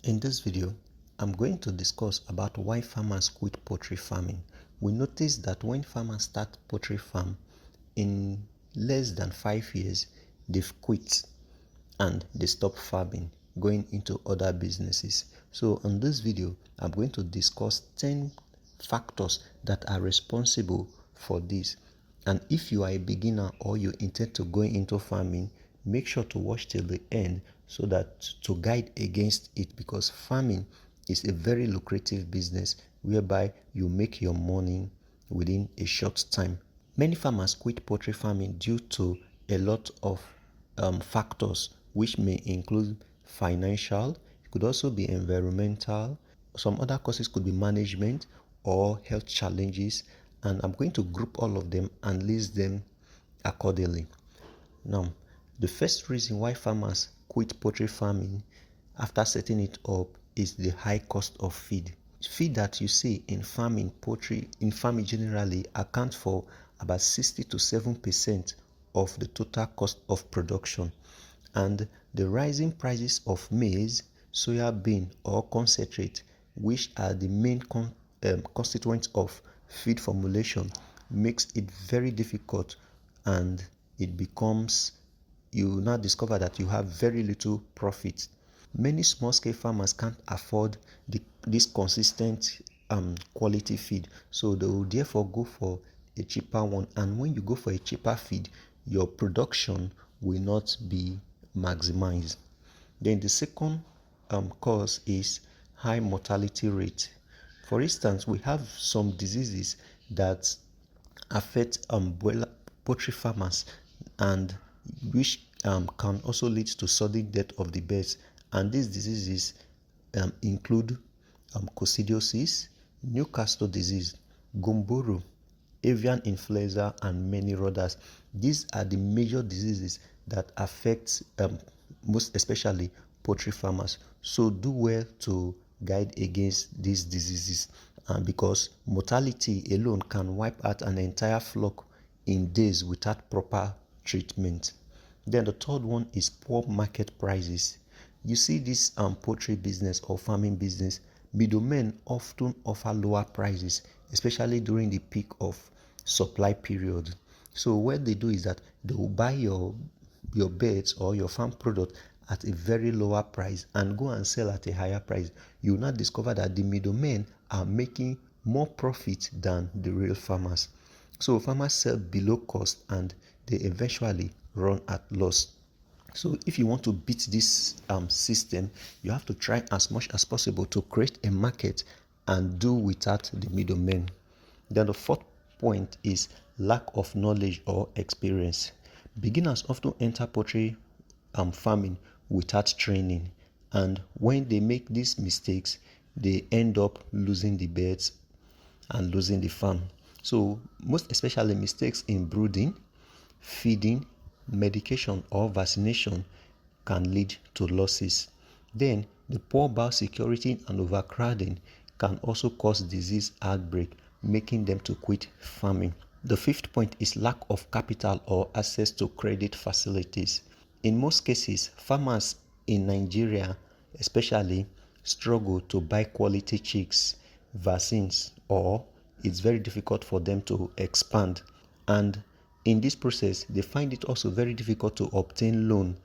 In this video, I'm going to discuss about why farmers quit poultry farming. We notice that when farmers start poultry farm, in less than 5 years, they've quit and they stop farming, going into other businesses. So in this video, I'm going to discuss 10 factors that are responsible for this. And if you are a beginner or you intend to go into farming, make sure to watch till the end so that to guide against it, because farming is a very lucrative business whereby you make your money within a short time. Many farmers quit poultry farming due to a lot of factors, which may include financial, it could also be environmental, some other causes could be management or health challenges, and I'm going to group all of them and list them accordingly. Now, the first reason why farmers quit poultry farming after setting it up is the high cost of feed. Feed that you see in farming, poultry, in farming generally accounts for about 60 to 7% of the total cost of production. And the rising prices of maize, soya bean or concentrate, which are the main constituents of feed formulation, makes it very difficult, and it becomes, you now discover that you have very little profit. Many small-scale farmers can't afford this consistent quality feed, so they will therefore go for a cheaper one. And when you go for a cheaper feed, your production will not be maximized. Then the second cause is high mortality rate. For instance, we have some diseases that affect poultry farmers, and which can also lead to sudden death of the birds. And these diseases include coccidiosis, Newcastle disease, gumboro, avian influenza, and many others. These are the major diseases that affect most especially poultry farmers. So do well to guide against these diseases, because mortality alone can wipe out an entire flock in days without proper treatment. Then the third one is poor market prices. You see this poultry business or farming business, middlemen often offer lower prices, especially during the peak of supply period. So what they do is that they will buy your birds or your farm product at a very lower price and go and sell at a higher price. You will not discover that the middlemen are making more profit than the real farmers. So farmers sell below cost and they eventually run at loss. So if you want to beat this system, you have to try as much as possible to create a market and do without the middlemen. Then the fourth point is lack of knowledge or experience. Beginners often enter poultry farming without training, and when they make these mistakes, they end up losing the birds and losing the farm. So most especially mistakes in brooding, feeding, medication or vaccination can lead to losses. Then the poor biosecurity and overcrowding can also cause disease outbreak, making them to quit farming. The fifth point is lack of capital or access to credit facilities. In most cases, farmers in Nigeria especially struggle to buy quality chicks, vaccines, or it's very difficult for them to expand. And in this process, they find it also very difficult to obtain loan,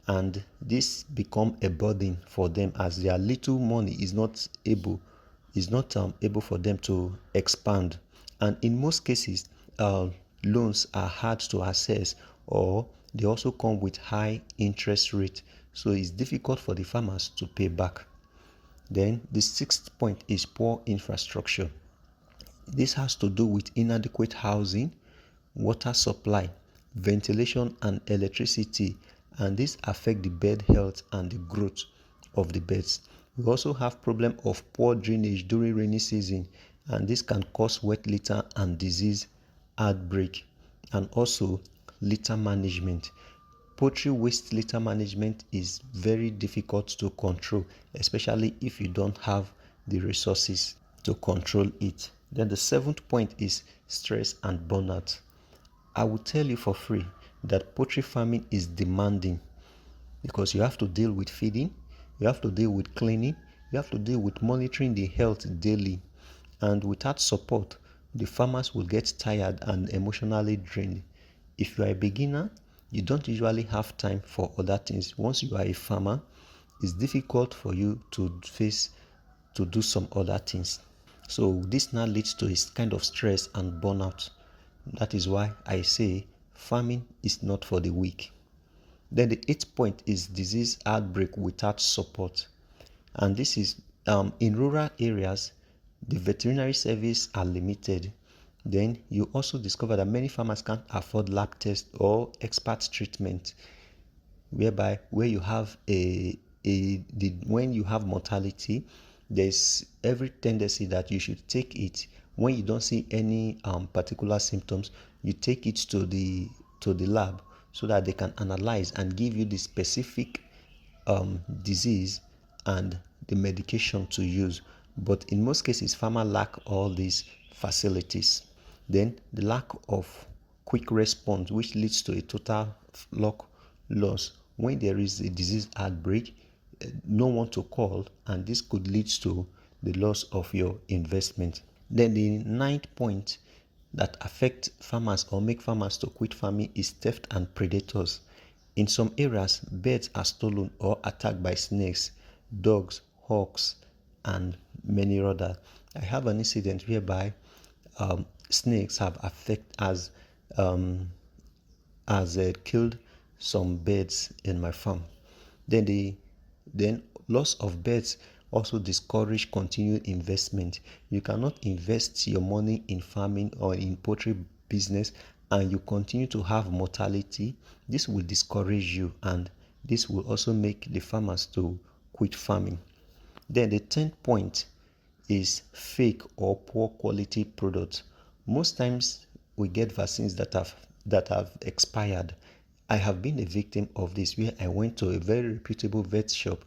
and this become a burden for them as their little money is not able for them to expand. And in most cases, loans are hard to access, or they also come with high interest rate, so it's difficult for the farmers to pay back. Then the sixth point is poor infrastructure. This has to do with inadequate housing, water supply, ventilation and electricity, and this affect the bird health and the growth of the birds. We also have problem of poor drainage during rainy season, and this can cause wet litter and disease outbreak. And also litter management. Poultry waste litter management is very difficult to control, especially if you don't have the resources to control it. Then the seventh point is stress and burnout. I will tell you for free that poultry farming is demanding, because you have to deal with feeding, you have to deal with cleaning, You have to deal with monitoring the health daily, and without support, the farmers will get tired and emotionally drained. If you are a beginner, you don't usually have time for other things. Once you are a farmer, it's difficult for you to do some other things. So this now leads to a kind of stress and burnout. That is why I say farming is not for the weak. Then the eighth point is disease outbreak without support. And this is in rural areas, the veterinary service are limited. Then you also discover that many farmers can't afford lab tests or expert treatment, whereby where you have when you have mortality, there's every tendency that you should take it when you don't see any particular symptoms. You take it to the lab so that they can analyze and give you the specific disease and the medication to use. But in most cases, farmers lack all these facilities. Then the lack of quick response, which leads to a total flock loss. When there is a disease outbreak, no one to call, and this could lead to the loss of your investment. Then the ninth point that affect farmers or make farmers to quit farming is theft and predators. In some areas, birds are stolen or attacked by snakes, dogs, hawks, and many others. I have an incident whereby snakes have killed some birds in my farm. Then loss of birds also discourage continued investment. You cannot invest your money in farming or in poultry business and you continue to have mortality. This will discourage you, and this will also make the farmers to quit farming. Then the 10th point is fake or poor quality products. Most times we get vaccines that have expired. I have been a victim of this, where I went to a very reputable vet shop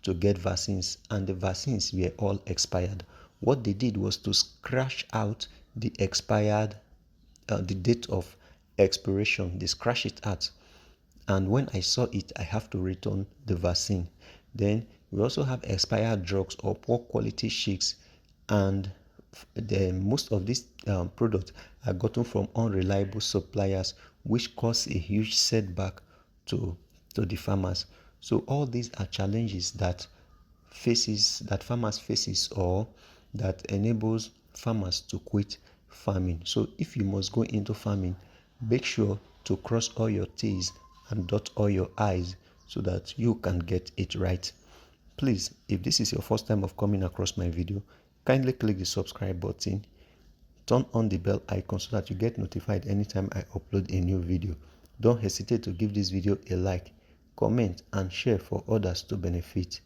to get vaccines, and the vaccines were all expired. What they did was to scratch out the date of expiration. They scratch it out, and when I saw it, I have to return the vaccine. Then we also have expired drugs or poor quality chicks, and most of these products are gotten from unreliable suppliers, which cause a huge setback to the farmers. So all these are challenges that farmers faces, or that enables farmers to quit farming. So if you must go into farming, make sure to cross all your T's and dot all your I's so that you can get it right. Please, if this is your first time of coming across my video, kindly click the subscribe button, turn on the bell icon so that you get notified anytime I upload a new video. Don't hesitate to give this video a like, comment, and share for others to benefit.